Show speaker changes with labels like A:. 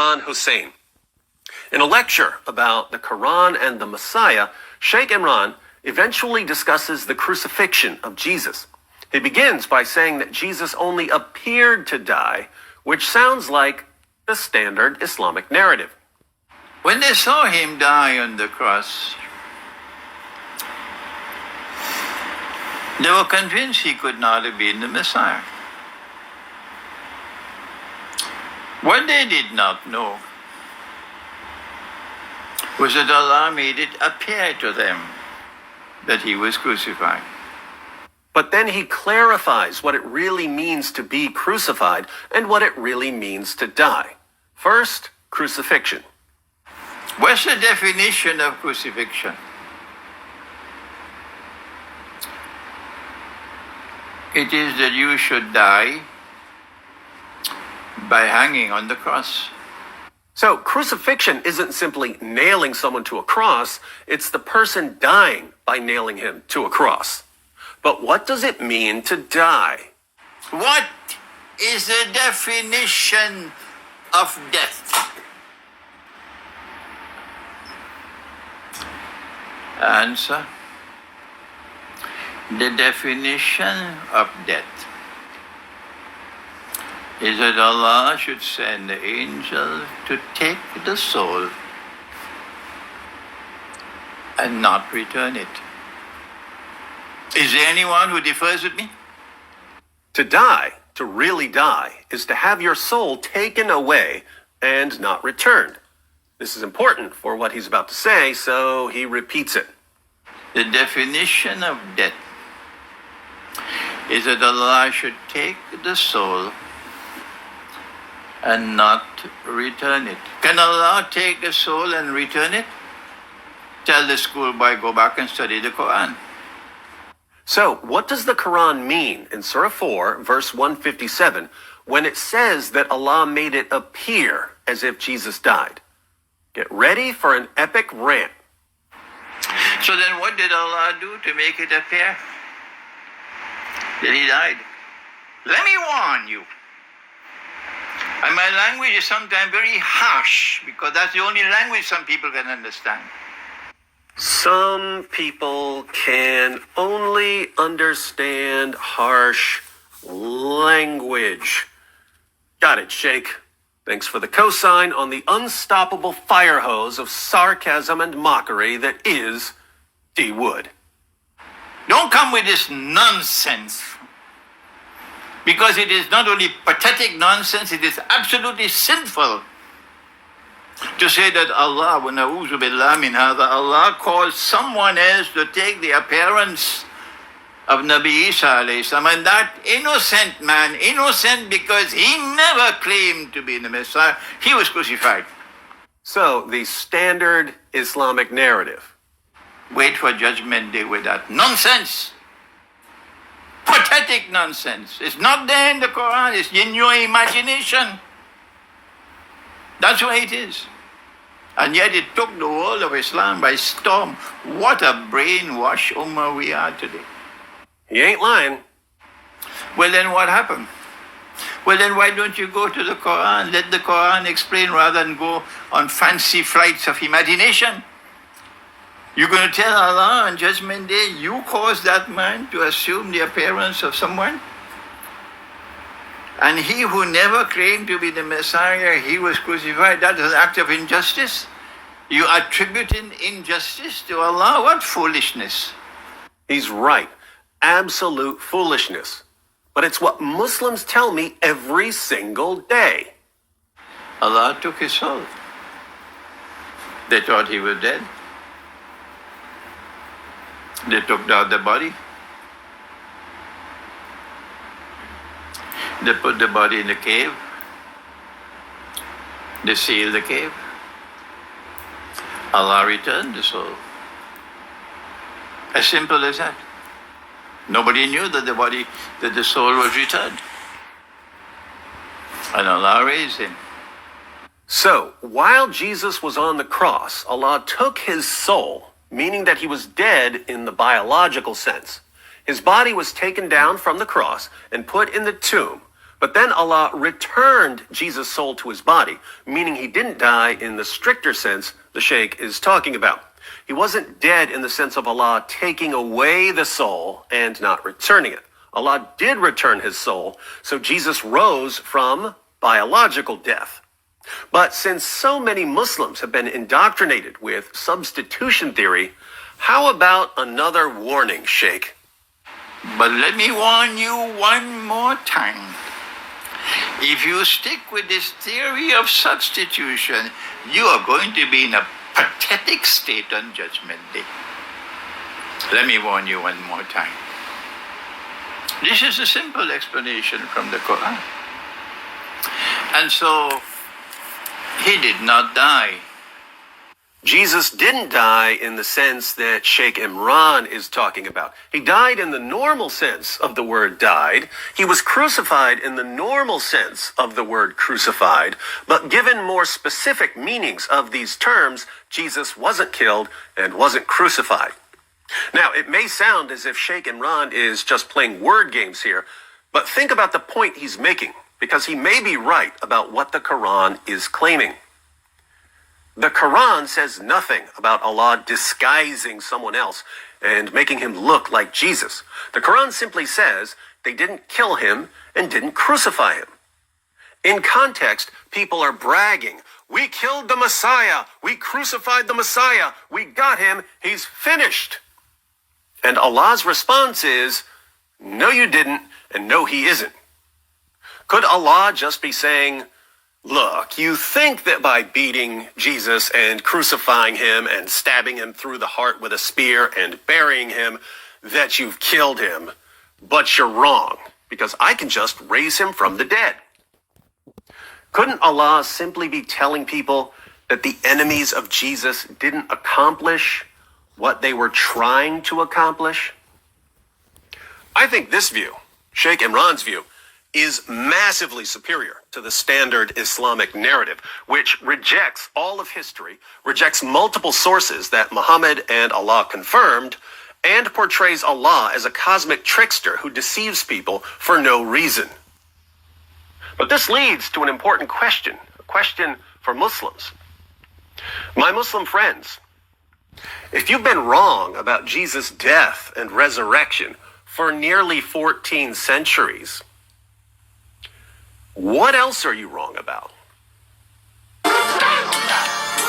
A: Imran Hussein. In a lecture about the Quran and the Messiah, Sheikh Imran eventually discusses the crucifixion of Jesus. He begins by saying that Jesus only appeared to die, which sounds like the standard Islamic narrative.
B: When they saw him die on the cross, they were convinced he could not have been the Messiah. What they did not know was that Allah made it appear to them that he was crucified.
A: But then he clarifies what it really means to be crucified and what it really means to die. First, crucifixion.
B: What's the definition of crucifixion? It is that you should die by hanging on the cross.
A: So crucifixion isn't simply nailing someone to a cross, it's the person dying by nailing him to a cross. But what does it mean to die?
B: What is the definition of death? Answer. The definition of death is that Allah should send the angel to take the soul and not return it. Is there anyone who differs with me?
A: To die, to really die, is to have your soul taken away and not returned. This is important for what he's about to say, so he repeats it.
B: The definition of death is that Allah should take the soul and not return it. Can Allah take the soul and return it? Tell the schoolboy, go back and study the Quran.
A: So, what does the Quran mean in Surah 4, verse 157, when it says that Allah made it appear as if Jesus died? Get ready for an epic rant.
B: So then what did Allah do to make it appear that he died? Let me warn you. And my language is sometimes very harsh because that's the only language some people can understand.
A: Some people can only understand harsh language. Got it, Sheikh. Thanks for the cosign on the unstoppable fire hose of sarcasm and mockery that is D. Wood.
B: Don't come with this nonsense. Because it is not only pathetic nonsense, it is absolutely sinful to say that Allah, wa na'udhu billah min hadha, Allah calls someone else to take the appearance of Nabi Isa alayhi salam, and that innocent man, innocent because he never claimed to be the Messiah, he was crucified.
A: So, the standard Islamic narrative.
B: Wait for Judgment Day with that nonsense. Pathetic nonsense. It's not there in the Quran, it's in your imagination. That's why it is. And yet it took the world of Islam by storm. What a brainwashed ummah we are today.
A: He ain't lying.
B: Well, then what happened? Well, then why don't you go to the Quran? Let the Quran explain rather than go on fancy flights of imagination. You're going to tell Allah on Judgment Day, you caused that man to assume the appearance of someone? And he who never claimed to be the Messiah, he was crucified. That is an act of injustice. You attributing injustice to Allah? What foolishness.
A: He's right. Absolute foolishness. But it's what Muslims tell me every single day.
B: Allah took his soul. They thought he was dead. They took down the body. They put the body in the cave. They sealed the cave. Allah returned the soul. As simple as that. Nobody knew that the soul was returned. And Allah raised him.
A: So, while Jesus was on the cross, Allah took his soul, meaning that he was dead in the biological sense. His body was taken down from the cross and put in the tomb, But then Allah returned Jesus' soul to his body, meaning he didn't die in the stricter sense the Sheikh is talking about. He wasn't dead in the sense of Allah taking away the soul and not returning it. Allah did return his soul, so Jesus rose from biological death. But since so many Muslims have been indoctrinated with substitution theory, how about another warning, Sheikh?
B: But let me warn you one more time. If you stick with this theory of substitution, you are going to be in a pathetic state on Judgment Day. Let me warn you one more time. This is a simple explanation from the Quran. And so, he did not die.
A: Jesus didn't die in the sense that Sheikh Imran is talking about. He died in the normal sense of the word died. He was crucified in the normal sense of the word crucified. But given more specific meanings of these terms, Jesus wasn't killed and wasn't crucified. Now, it may sound as if Sheikh Imran is just playing word games here, but think about the point he's making, because he may be right about what the Quran is claiming. The Quran says nothing about Allah disguising someone else and making him look like Jesus. The Quran simply says they didn't kill him and didn't crucify him. In context, people are bragging, "We killed the Messiah, we crucified the Messiah, we got him, he's finished." And Allah's response is, "No, you didn't, and no, he isn't." Could Allah just be saying, "Look, you think that by beating Jesus and crucifying him and stabbing him through the heart with a spear and burying him, that you've killed him, but you're wrong, because I can just raise him from the dead"? Couldn't Allah simply be telling people that the enemies of Jesus didn't accomplish what they were trying to accomplish? I think this view, Sheikh Imran's view, is massively superior to the standard Islamic narrative, which rejects all of history, rejects multiple sources that Muhammad and Allah confirmed, and portrays Allah as a cosmic trickster who deceives people for no reason. But this leads to an important question, a question for Muslims. My Muslim friends, if you've been wrong about Jesus' death and resurrection for nearly 14 centuries, what else are you wrong about?